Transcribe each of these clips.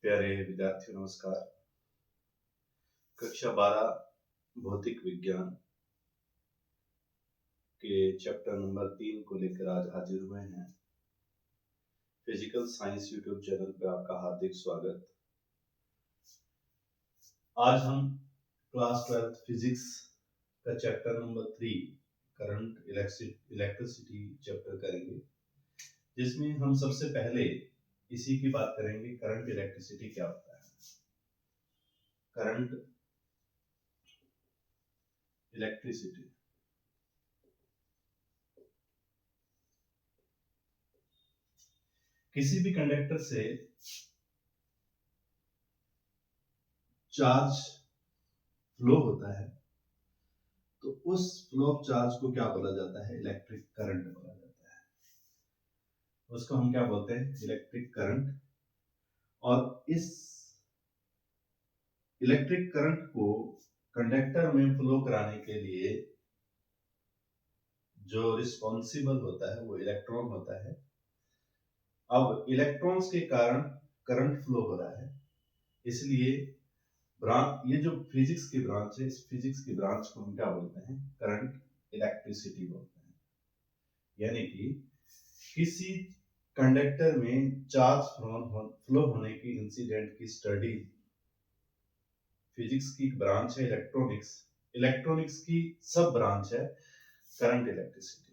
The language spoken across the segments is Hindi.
प्यारे विद्यार्थियों नमस्कार। कक्षा 12 भौतिक विज्ञान के चैप्टर नंबर 3 को लेकर आज हाजिर हुए हैं। फिजिकल साइंस यूट्यूब चैनल पर आपका हार्दिक स्वागत। आज हम क्लास 12 फिजिक्स का chapter number 3 current electricity chapter करेंगे, जिसमें हम सबसे पहले इसी की बात करेंगे। करंट इलेक्ट्रिसिटी क्या होता है? करंट इलेक्ट्रिसिटी किसी भी कंडक्टर से चार्ज फ्लो होता है तो उस फ्लो ऑफ चार्ज को क्या बोला जाता है? इलेक्ट्रिक करंट बोला जाता है। उसको हम क्या बोलते हैं? Electric current. और इस इलेक्ट्रिक करंट को कंडक्टर में फ्लो कराने के लिए जो रिस्पॉन्सिबल होता है वो इलेक्ट्रॉन होता है। अब इलेक्ट्रॉन्स के कारण करंट फ्लो हो रहा है, इसलिए ये जो फिजिक्स की ब्रांच है, इस फिजिक्स की ब्रांच को हम क्या बोलते हैं? करंट इलेक्ट्रिसिटी बोलते हैं। यानी कि किसी कंडक्टर में चार्ज फ्लो होने की इंसिडेंट की स्टडी फिजिक्स की ब्रांच है इलेक्ट्रॉनिक्स। इलेक्ट्रॉनिक्स की सब ब्रांच है करंट इलेक्ट्रिसिटी,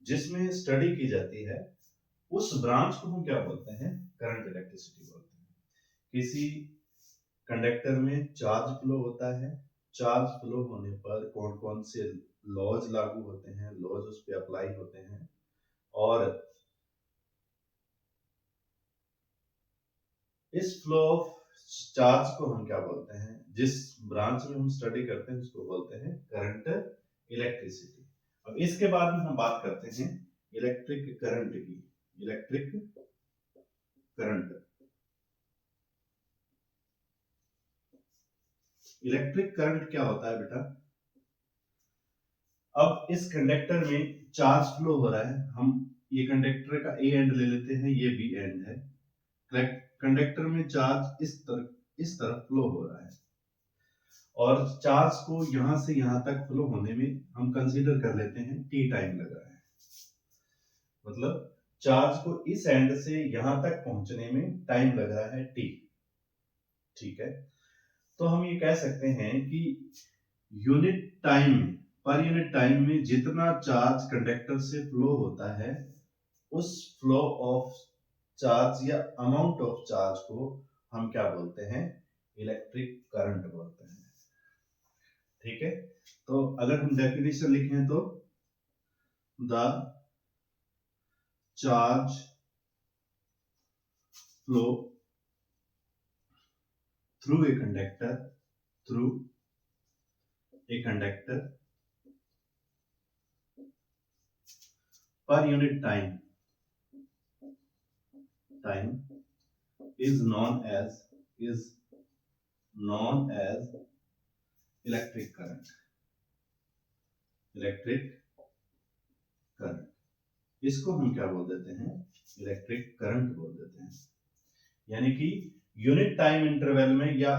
जिसमें स्टडी की जाती है। उस ब्रांच को हम क्या बोलते हैं? करंट इलेक्ट्रिसिटी बोलते हैं। किसी कंडक्टर में चार्ज फ्लो होता है। चार्ज फ्लो होने पर कौन कौन से लॉज लागू होते हैं, लॉज उस पर अप्लाई होते हैं, और इस फ्लो ऑफ चार्ज को हम क्या बोलते हैं? जिस ब्रांच में हम स्टडी करते हैं उसको बोलते हैं करंट इलेक्ट्रिसिटी। अब इसके बाद में हम बात करते हैं इलेक्ट्रिक करंट की। इलेक्ट्रिक करंट इलेक्ट्रिक करंट क्या होता है बेटा? अब इस कंडक्टर में चार्ज फ्लो हो रहा है। हम ये कंडक्टर का ए एंड ले लेते हैं, ये बी एंड है। कंडक्टर में चार्ज इस तरफ फ्लो हो रहा है, और चार्ज को यहां से यहां तक फ्लो होने में हम कंसीडर कर लेते हैं टी टाइम लग रहा है। मतलब चार्ज को इस एंड से यहां तक पहुंचने में टाइम लग रहा है टी। ठीक है, तो हम ये कह सकते हैं कि पर यूनिट टाइम में जितना चार्ज कंडक्टर से फ्लो होता है, उस फ्लो ऑफ चार्ज या अमाउंट ऑफ चार्ज को हम क्या बोलते हैं? इलेक्ट्रिक करंट बोलते हैं। ठीक है, तो अगर हम डेफिनेशन लिखें तो the charge flow through a conductor per unit time is known as electric current। इसको हम क्या बोल देते हैं? इलेक्ट्रिक करंट बोल देते हैं। यानी कि यूनिट टाइम इंटरवल में या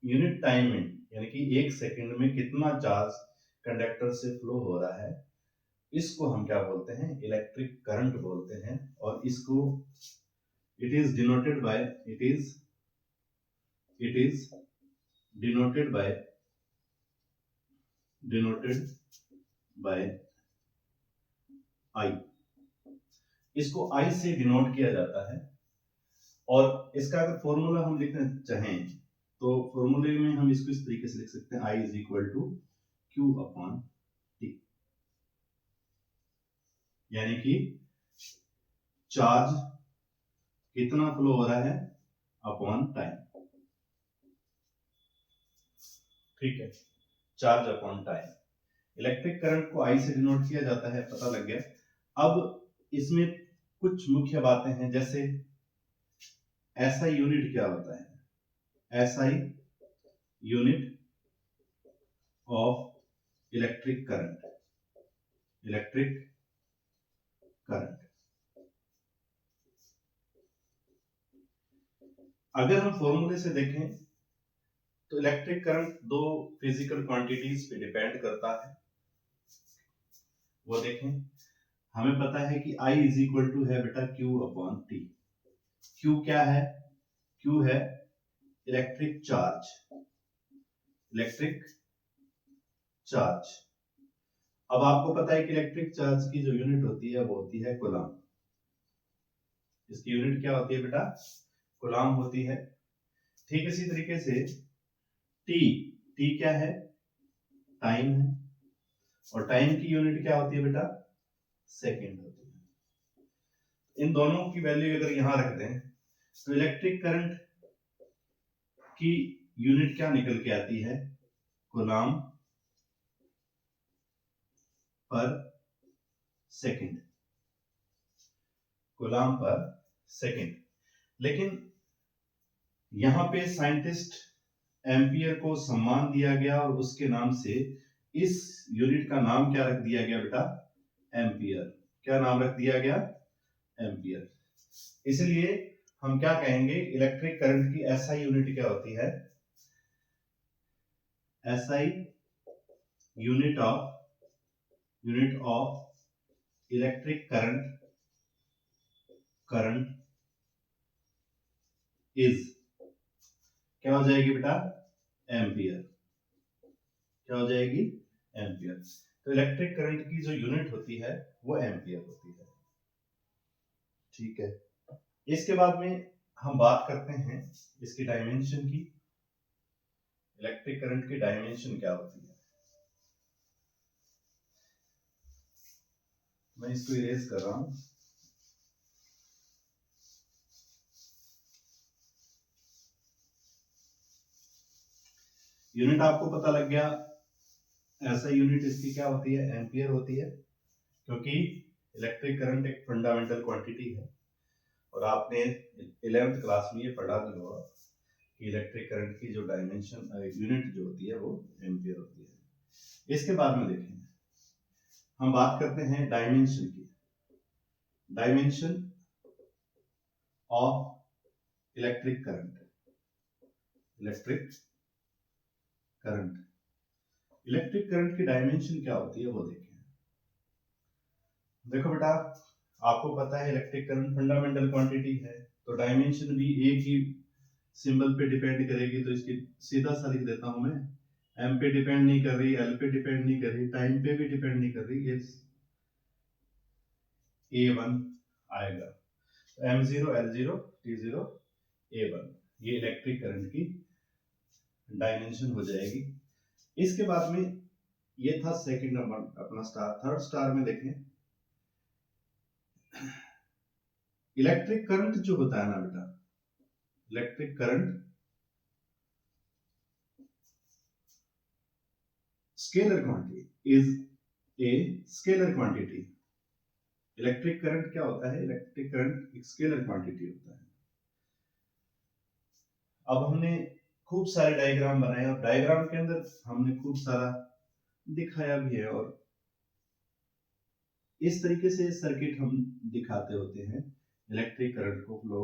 यूनिट टाइम में, यानी कि 1 सेकंड में कितना चार्ज कंडक्टर से फ्लो हो रहा है, इसको हम क्या बोलते हैं? इलेक्ट्रिक करंट बोलते हैं। और इसको it is denoted by I। इसको I से डिनोट किया जाता है। और इसका अगर फॉर्मूला हम लिखना चाहें तो फॉर्मूले में हम इसको इस तरीके से लिख सकते हैं, I is equal to Q upon T। यानी कि चार्ज कितना फ्लो हो रहा है अपॉन टाइम। ठीक है, charge upon time. Electric current को I से डिनोट किया जाता है, पता लग गया। अब इसमें कुछ मुख्य बातें हैं, जैसे SI यूनिट क्या होता है? SI unit of electric current. अगर हम फॉर्मूले से देखें तो इलेक्ट्रिक करंट दो फिजिकल क्वांटिटीज पे डिपेंड करता है। वो देखें, हमें पता है कि I इज इक्वल टू है बेटा Q अपॉन T। Q क्या है? Q है इलेक्ट्रिक चार्ज, इलेक्ट्रिक चार्ज। अब आपको पता है कि इलेक्ट्रिक चार्ज की जो यूनिट होती है वो होती है कूलम। इसकी यूनिट क्या होती है बेटा? कूलम होती है। ठीक इसी तरीके से टी, टी क्या है? टाइम है, और टाइम की यूनिट क्या होती है बेटा? सेकेंड होती है। इन दोनों की वैल्यू अगर यहां रख दें तो इलेक्ट्रिक करंट की यूनिट क्या निकल के आती है? Coulomb per second, coulomb per second. लेकिन यहां पे साइंटिस्ट एम्पियर को सम्मान दिया गया और उसके नाम से इस यूनिट का नाम क्या रख दिया गया बेटा? एम्पियर। क्या नाम रख दिया गया? एम्पियर। इसलिए हम क्या कहेंगे, इलेक्ट्रिक करंट की एसआई यूनिट क्या होती है? SI unit of electric current, current is क्या हो जाएगी बेटा? एम्पियर। क्या हो जाएगी? एम्पियर। तो इलेक्ट्रिक करंट की जो यूनिट होती है वो एम्पियर होती है। ठीक है, इसके बाद में हम बात करते हैं इसकी डायमेंशन की। इलेक्ट्रिक करंट की डायमेंशन क्या होती है? मैं इसको इरेज कर रहा हूं। यूनिट आपको पता लग गया, ऐसा यूनिट इसकी क्या होती है? एम्पियर होती है, क्योंकि इलेक्ट्रिक करंट एक फंडामेंटल क्वांटिटी है और आपने 11th क्लास में ये पढ़ा भी होगा कि इलेक्ट्रिक करंट की जो डायमेंशन यूनिट जो होती है वो एम्पियर होती है। इसके बाद में देखें, हम बात करते हैं डायमेंशन की। Dimension of electric current, electric current, electric current की डायमेंशन क्या होती है वो देखें। देखो बेटा, आपको पता है इलेक्ट्रिक करंट फंडामेंटल क्वांटिटी है, तो डायमेंशन भी एक ही सिंबल पे डिपेंड करेगी। तो इसकी सीधा सा लिख देता हूं मैं, एम पे डिपेंड नहीं कर रही, एल पे डिपेंड नहीं कर रही, टाइम पे भी डिपेंड नहीं कर रही, ये A1 आएगा। M0 L0 T0 A1, ये इलेक्ट्रिक करंट की डायमेंशन हो जाएगी। इसके बाद में ये था सेकंड नंबर अपना स्टार। थर्ड स्टार में देखें, इलेक्ट्रिक करंट जो होता है ना बेटा, electric current scalar quantity is a scalar quantity. Electric current क्या होता है? इलेक्ट्रिक करंट एक स्केलर क्वांटिटी होता है। अब हमने खूब सारे डायग्राम बनाए और डायग्राम के अंदर हमने खूब सारा दिखाया भी है, और इस तरीके से सर्किट हम दिखाते होते हैं इलेक्ट्रिक करंट को फ्लो।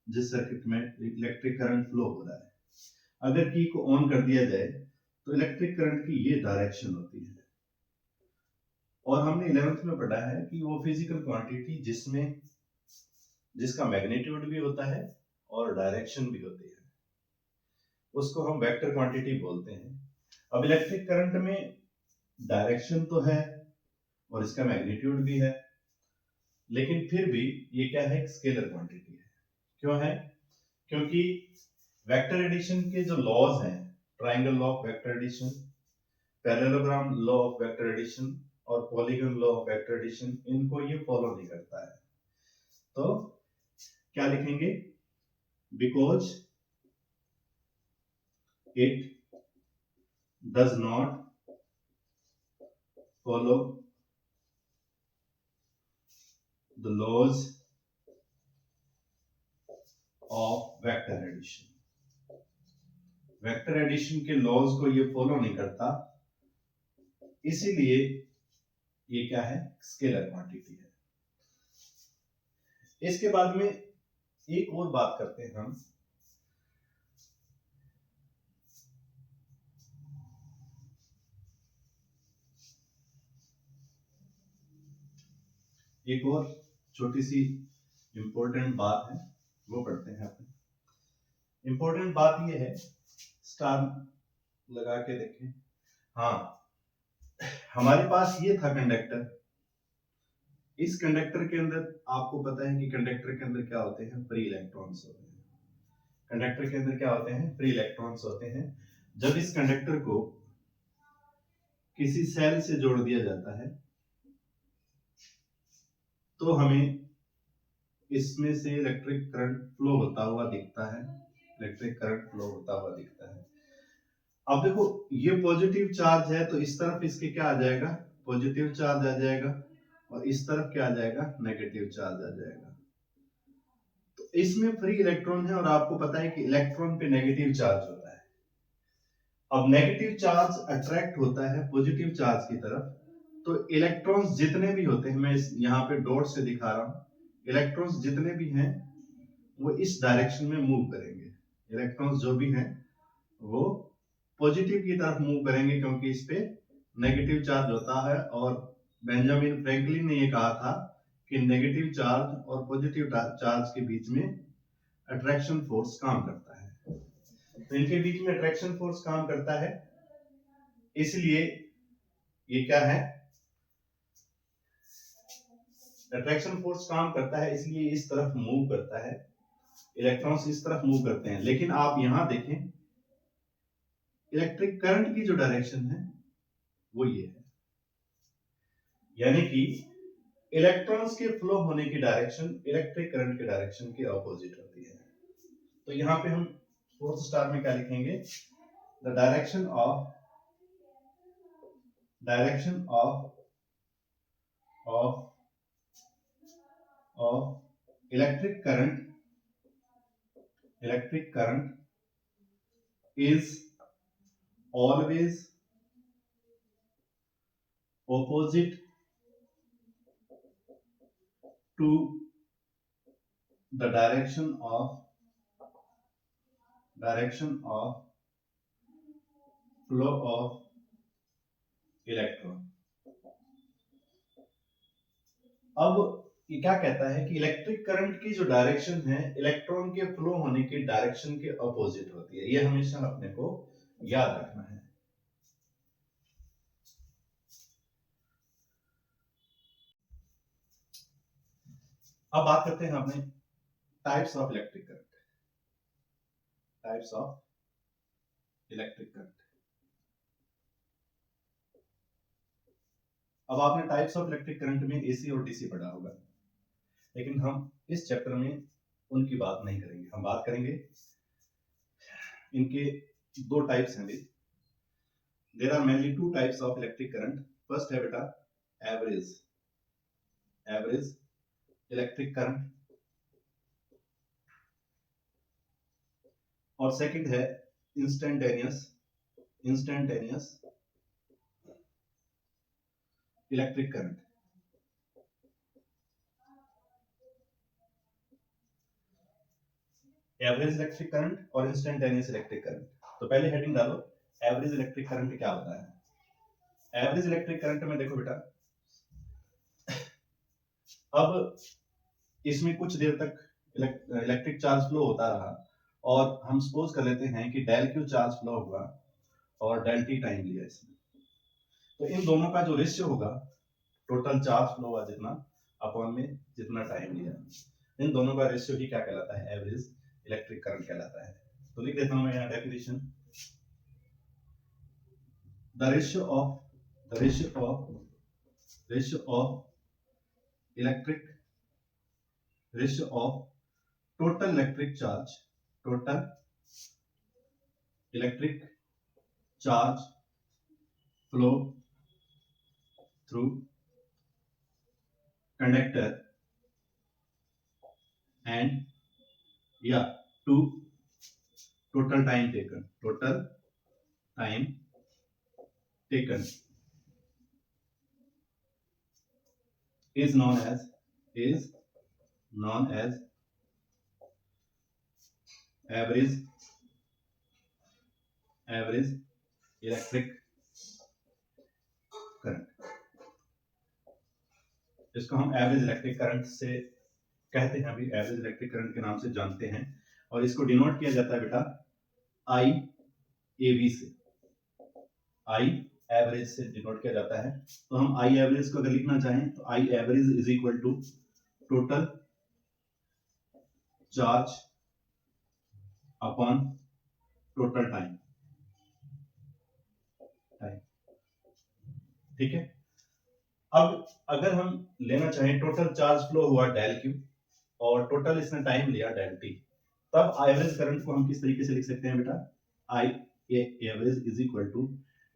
जिस सर्किट में इलेक्ट्रिक करंट फ्लो हो रहा है, अगर की को ऑन कर दिया जाए तो इलेक्ट्रिक करंट की ये डायरेक्शन होती है। और हमने 11th में पढ़ा है कि वो फिजिकल क्वांटिटी जिसका मैग्नीट्यूड भी होता है और डायरेक्शन भी होती है, उसको हम वेक्टर क्वांटिटी बोलते हैं। अब इलेक्ट्रिक करंट में डायरेक्शन तो है और इसका मैग्नीट्यूड भी है, लेकिन फिर भी ये क्या है? स्केलर क्वांटिटी है। क्यों है? क्योंकि वेक्टर एडिशन के जो लॉज हैं, triangle law of vector addition, parallelogram law of vector addition और polygon law of vector addition, इनको ये फॉलो नहीं करता है। तो क्या लिखेंगे? Because it does not follow the laws of vector addition. Vector addition के लॉज को ये फॉलो नहीं करता, इसीलिए ये क्या है? स्केलर क्वांटिटी है। इसके बाद में एक और बात करते हैं हम, एक और छोटी सी इंपॉर्टेंट बात है, वो पढ़ते हैं अपने। इंपॉर्टेंट बात ये है, स्टार लगा के देखें। हाँ, हमारे पास ये था कंडक्टर। इस कंडक्टर के अंदर आपको पता है कि कंडक्टर के अंदर क्या होते हैं, फ्री इलेक्ट्रॉन्स होते हैं। कंडक्टर के अंदर क्या होते हैं, फ्री इलेक्ट्रॉन्स होते हैं। जब इस कंडक्टर को किसी सेल से जोड़ दिया जाता है तो हमें इसमें से इलेक्ट्रिक करंट फ्लो होता हुआ दिखता है, इलेक्ट्रिक करंट फ्लो होता हुआ दिखता है। अब देखो, ये पॉजिटिव चार्ज है तो इस तरफ इसके क्या आ जाएगा, पॉजिटिव चार्ज आ जाएगा, और इस तरफ क्या आ जाएगा, नेगेटिव चार्ज आ जाएगा। तो इसमें फ्री इलेक्ट्रॉन है और आपको पता है कि इलेक्ट्रॉन पे नेगेटिव चार्ज होता है। अब नेगेटिव चार्ज अट्रैक्ट होता है पॉजिटिव चार्ज की तरफ, तो इलेक्ट्रॉन्स जितने भी होते हैं, मैं यहाँ पे डॉट से दिखा रहा हूं, इलेक्ट्रॉन्स जितने भी हैं वो इस डायरेक्शन में मूव करेंगे। इलेक्ट्रॉन्स जो भी हैं वो पॉजिटिव की तरफ मूव करेंगे, क्योंकि इस पे नेगेटिव चार्ज होता है। और बेंजामिन फ्रैंकलिन ने ये कहा था कि नेगेटिव चार्ज और पॉजिटिव चार्ज के बीच में अट्रैक्शन फोर्स काम करता है। तो इनके बीच में अट्रैक्शन फोर्स काम करता है, इसलिए ये क्या है, अट्रैक्शन फोर्स काम करता है, इसलिए इस तरफ मूव करता है, इलेक्ट्रॉन्स इस तरफ मूव करते हैं। लेकिन आप यहां देखें, इलेक्ट्रिक करंट की जो डायरेक्शन है वो ये है, यानी कि इलेक्ट्रॉन्स के फ्लो होने की डायरेक्शन इलेक्ट्रिक करंट के डायरेक्शन के ऑपोजिट होती है। तो यहां पे हम फोर्थ स्टार में क्या लिखेंगे, the direction of electric current is always opposite to the direction of flow of electron। अब ये क्या कहता है कि इलेक्ट्रिक करंट की जो डायरेक्शन है इलेक्ट्रॉन के फ्लो होने की डायरेक्शन के अपोजिट होती है। ये हमेशा अपने को याद रखना है। अब बात करते हैं अपने टाइप्स ऑफ इलेक्ट्रिक करंट। अब आपने टाइप्स ऑफ इलेक्ट्रिक करंट में एसी और डीसी पढ़ा होगा, लेकिन हम इस चैप्टर में उनकी बात नहीं करेंगे। हम बात करेंगे इनके दो टाइप्स हैं। There are mainly two types of electric current. First है बेटा एवरेज इलेक्ट्रिक करंट, और सेकंड है instantaneous electric current. Average electric current और इंस्टेंटेनियस इलेक्ट्रिक करंट। तो पहले हेडिंग डालो, एवरेज इलेक्ट्रिक करंट क्या होता है। एवरेज इलेक्ट्रिक करंट में देखो बेटा, अब इसमें कुछ देर तक इलेक्ट्रिक चार्ज फ्लो होता रहा, और हम सपोज कर लेते हैं कि डेल क्यू चार्ज फ्लो हुआ और डेल टी टाइम लिया इसमें, तो इन दोनों का जो रेशियो होगा, टोटल चार्ज फ्लो हुआ जितना अपॉन में जितना टाइम लिया, इन दोनों का रेशियो ही क्या कहलाता है, एवरेज इलेक्ट्रिक करंट कहलाता है। तो लिख देता हूं मैं यहाँ definition, the ratio of total electric charge flow through conductor and to total time taken is known as average electric current, इसको हम एवरेज इलेक्ट्रिक करंट से कहते हैं, अभी एवरेज इलेक्ट्रिक करंट के नाम से जानते हैं, और इसको डिनोट किया जाता है बेटा आई ए वी से, आई एवरेज से डिनोट किया जाता है। तो हम आई एवरेज को अगर लिखना चाहें तो I average is equal to total charge upon total time, ठीक है। अब अगर हम लेना चाहें टोटल चार्ज फ्लो हुआ डेल क्यू और टोटल इसने टाइम लिया डेल टी, तब एवरेज करंट को हम किस तरीके से लिख सकते हैं बेटा, I average is equal to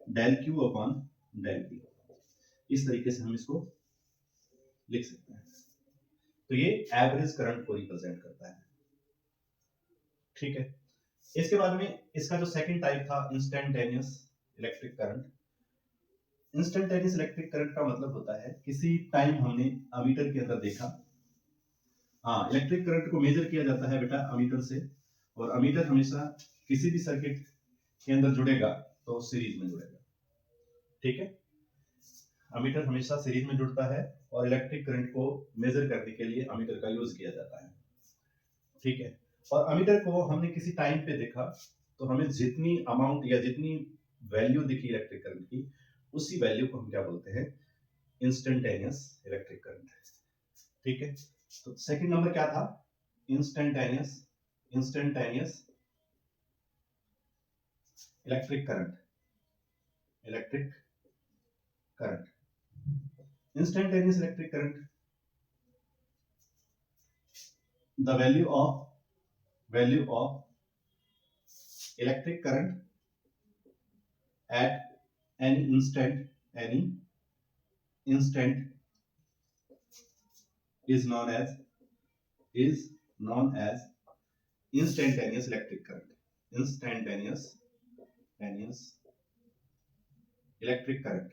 del Q upon del T, इस तरीके से हम इसको लिख सकते हैं। तो ये एवरेज करंट को रिप्रेजेंट करता है, ठीक है। इसके बाद में इसका जो सेकंड टाइप था instantaneous electric current. Instantaneous electric current का मतलब होता है किसी टाइम हमने अमीटर के अंदर देखा, हाँ, इलेक्ट्रिक करंट को मेजर किया जाता है बेटा अमीटर से, और अमीटर हमेशा किसी भी सर्किट के अंदर जुड़ेगा तो सीरीज में जुड़ेगा, ठीक है। अमीटर हमेशा सीरीज में जुड़ता है और इलेक्ट्रिक करंट को मेजर करने के लिए अमीटर का यूज किया जाता है, ठीक है। और अमीटर को हमने किसी टाइम पे देखा तो हमें जितनी अमाउंट या जितनी वैल्यू दिखी इलेक्ट्रिक करंट की, उसी वैल्यू को हम क्या बोलते हैं, इंस्टेंटेनियस इलेक्ट्रिक करंट, ठीक है। तो सेकंड नंबर क्या था, instantaneous electric current, instantaneous electric current, the value of electric current at any instant is known as instantaneous electric current, instantaneous electric current,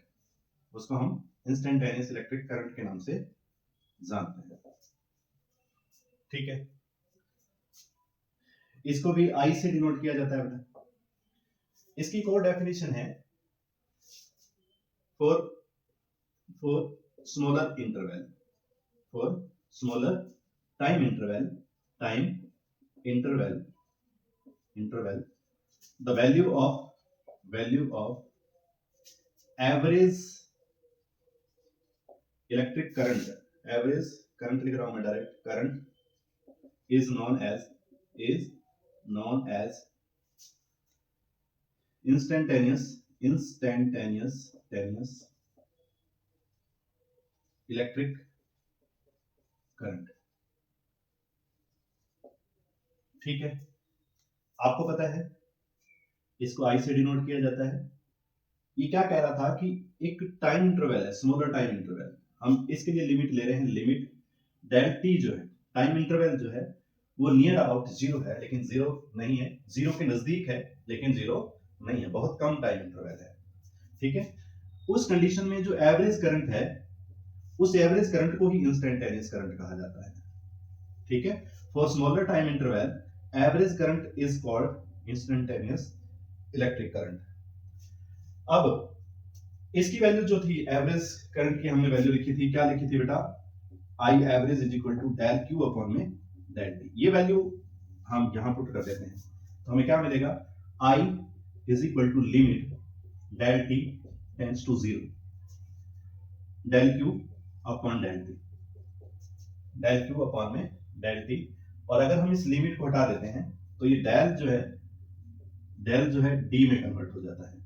उसको हम इंस्टेंटेनियस इलेक्ट्रिक करंट के नाम से जानते हैं, ठीक है। इसको भी आई से डिनोट किया जाता है बेटा। इसकी एक और डेफिनेशन है, for smaller interval, for smaller time interval the value of average electric current, average current लिख रहा हूं मैं direct, current is known as instantaneous electric current, ठीक है। आपको पता है इसको आई से डिनोट किया जाता है। ये क्या कह रहा था कि एक टाइम इंटरवल है, स्मॉलर टाइम इंटरवल, हम इसके लिए लिमिट ले रहे हैं, लिमिट डेल टी जो है, टाइम इंटरवल जो है वो नियर अबाउट जीरो है, लेकिन जीरो नहीं है, जीरो के नजदीक है लेकिन जीरो नहीं है, बहुत कम टाइम इंटरवल है, ठीक है। उस कंडीशन में जो एवरेज करंट है, उस एवरेज करंट को ही इंस्टेंटेनियस करंट कहा जाता है, ठीक है। For smaller time interval average current is called instantaneous electric current. अब इसकी वैल्यू जो थी, एवरेज करंट की हमने वैल्यू लिखी थी, क्या लिखी थी बेटा, I average is equal to del Q upon में डेल टी। ये वैल्यू हम यहां पुट कर देते हैं तो हमें क्या मिलेगा, I is equal to limit del T tends to zero, del Q upon del T, del Q upon में डेल टी। और अगर हम इस लिमिट को हटा देते हैं तो ये डेल जो है डी में कन्वर्ट हो जाता है।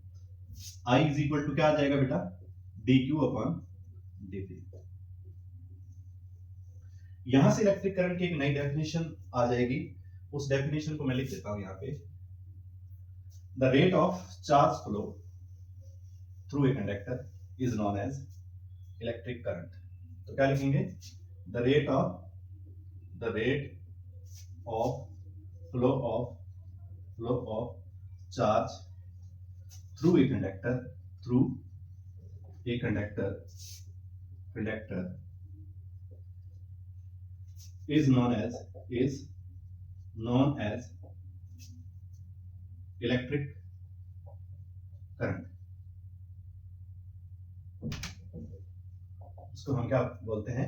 आई इज इक्वल टू क्या आ जाएगा बेटा, D Q upon D T. यहां से इलेक्ट्रिक करंट की एक नई डेफिनेशन आ जाएगी, उस डेफिनेशन को मैं लिख देता हूं यहां पे, the rate of charge flow through a conductor is known as electric current. तो क्या लिखेंगे, the rate of flow of charge through a conductor is known as electric current, इसको हम क्या बोलते हैं,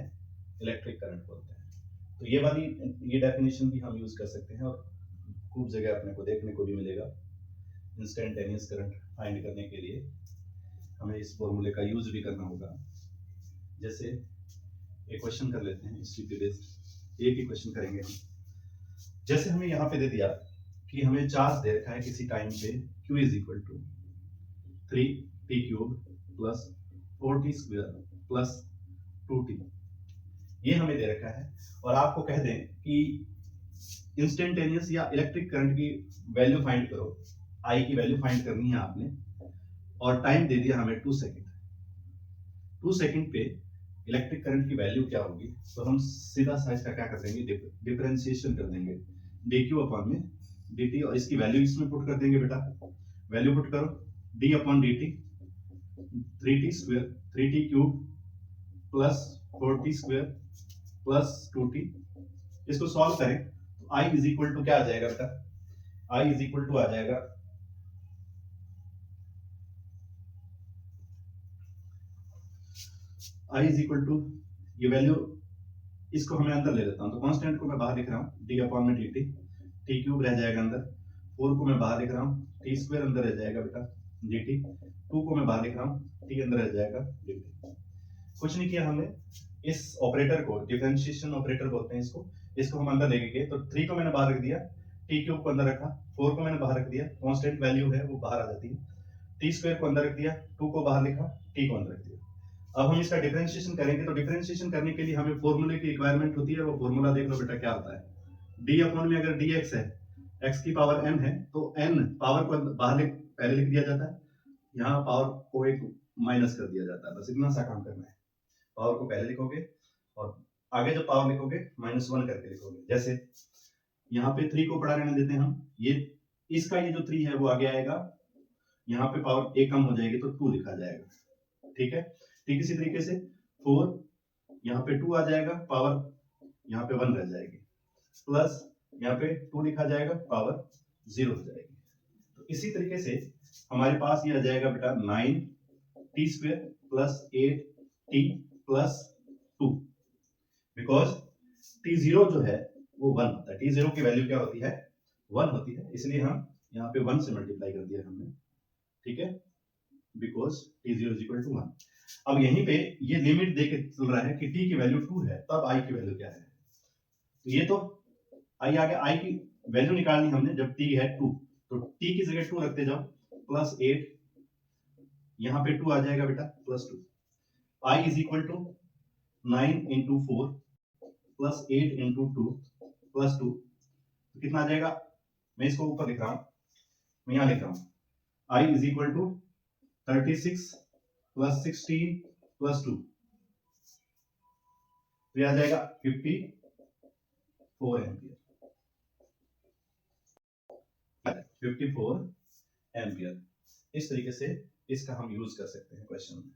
इलेक्ट्रिक करंट बोलते हैं। तो ये डेफिनेशन भी हम यूज कर सकते हैं और खूब जगह अपने को देखने को भी मिलेगा। इंस्टेंटेनियस करंट फाइंड करने के लिए हमें इस फॉर्मूले का यूज भी करना होगा। जैसे एक क्वेश्चन कर लेते हैं इसी पे बेस्ड, एक ही क्वेश्चन करेंगे हम। जैसे हमें यहाँ पे दे दिया कि हमें चार्ज दे रखा है किसी टाइम पे q is equal to 3t cube plus 4t square plus 2t, ये हमें दे रखा है। और आपको कह दें कि इंस्टेंटेनियस या इलेक्ट्रिक करंट की वैल्यू फाइंड करो, आई की वैल्यू फाइंड करनी है आपने, और टाइम दे दिया हमें 2 सेकेंड। 2 सेकेंड पे इलेक्ट्रिक करंट की वैल्यू क्या होगी, तो हम सीधा सा इसका क्या कर देंगे, डिफरेंशिएशन कर देंगे dq अपॉन में dt, और इसकी वैल्यू इसमें पुट कर देंगे बेटा। वैल्यू पुट करो, d upon dt 3t square 3t cube plus 4t square plus 2t। इसको सॉल्व करें तो i इज इक्वल टू क्या आ जाएगा बेटा, i इज इक्वल टू आ जाएगा i इज इक्वल टू, ये वैल्यू इसको हमें अंदर ले लेता हूं, तो कांस्टेंट को मैं बाहर लिख रहा हूं d अपॉन में dt, t क्यूब रह जाएगा अंदर, 4 को मैं बाहर लिख रहा हूं, t स्क्वायर अंदर रह जाएगा बेटा dt, 2 को मैं बाहर लिख रहा हूं, t अंदर रह जाएगा dt। कुछ नहीं किया हमने, इस ऑपरेटर को डिफरेंशिएशन ऑपरेटर बोलते हैं इसको हम अंदर लेके गए, तो 3 को मैंने बाहर रख दिया, t क्यूब को अंदर रखा, 4 को मैंने बाहर रख दिया, कांस्टेंट वैल्यू है वो बाहर आ जाती है, t स्क्वायर को अंदर रख दिया, 2 को बाहर लिखा, t को अंदर रख दिया। अब हम इसका डिफरेंशिएशन करेंगे, तो डिफरेंशिएशन करने के लिए हमें फॉर्मूले की रिक्वायरमेंट होती है, वो फॉर्मूला देख लो बेटा क्या होता है। d अपॉन में अगर dx है, x की पावर n है, तो n पावर को बाहर पहले लिख दिया जाता है, यहाँ पावर को एक माइनस कर दिया जाता है, बस इतना सा काम करना है। पावर को पहले लिखोगे और आगे जब पावर लिखोगे -1 करके लिखोगे। जैसे यहाँ पे 3 को पड़ा रहने देते हैं हम, ये इसका ये जो 3 है वो आगे आएगा, यहाँ पे पावर एक कम हो जाएगी तो 2 लिखा जाएगा, ठीक है। ठीक इसी तरीके से 4 यहाँ पे 2 आ जाएगा, पावर यहाँ पे 1 रह जाएगी, प्लस यहाँ पे 2 लिखा जाएगा, पावर 0 हो जाएगी। तो इसी तरीके से हमारे पास ये आ जाएगा बेटा 9t square plus 8t plus 2, because t0 जो है वो 1 होता है, t0 की वैल्यू क्या होती है, 1 होती है, इसलिए हम यहाँ पे 1 से मल्टीप्लाई कर दिया हमने, ठीक है, because t0 is equal to 1। अब यहीं पे ये लिमिट देके चल रहा है कि t की वैल्यू 2 है, तब i की वैल्यू क्या है, तो ये तो i आ गया, i की वैल्यू निकालनी हमने जब t है 2, तो t की जगह 2 रखते जाओ, प्लस 8 यहाँ पे 2 आ जाएगा बेटा, plus 2, i is equal to 9 into 4 plus 8 into 2 plus 2, तो कितना आ जाएगा, मैं इसको ऊपर लिख रहा हूं, मैं यहाँ लिख रहा हूं i is equal to 36 plus 16 plus 2, तो यह आ जाएगा 54 एम्पियर, 54 एम्पियर। इस तरीके से इसका हम यूज कर सकते हैं क्वेश्चन में।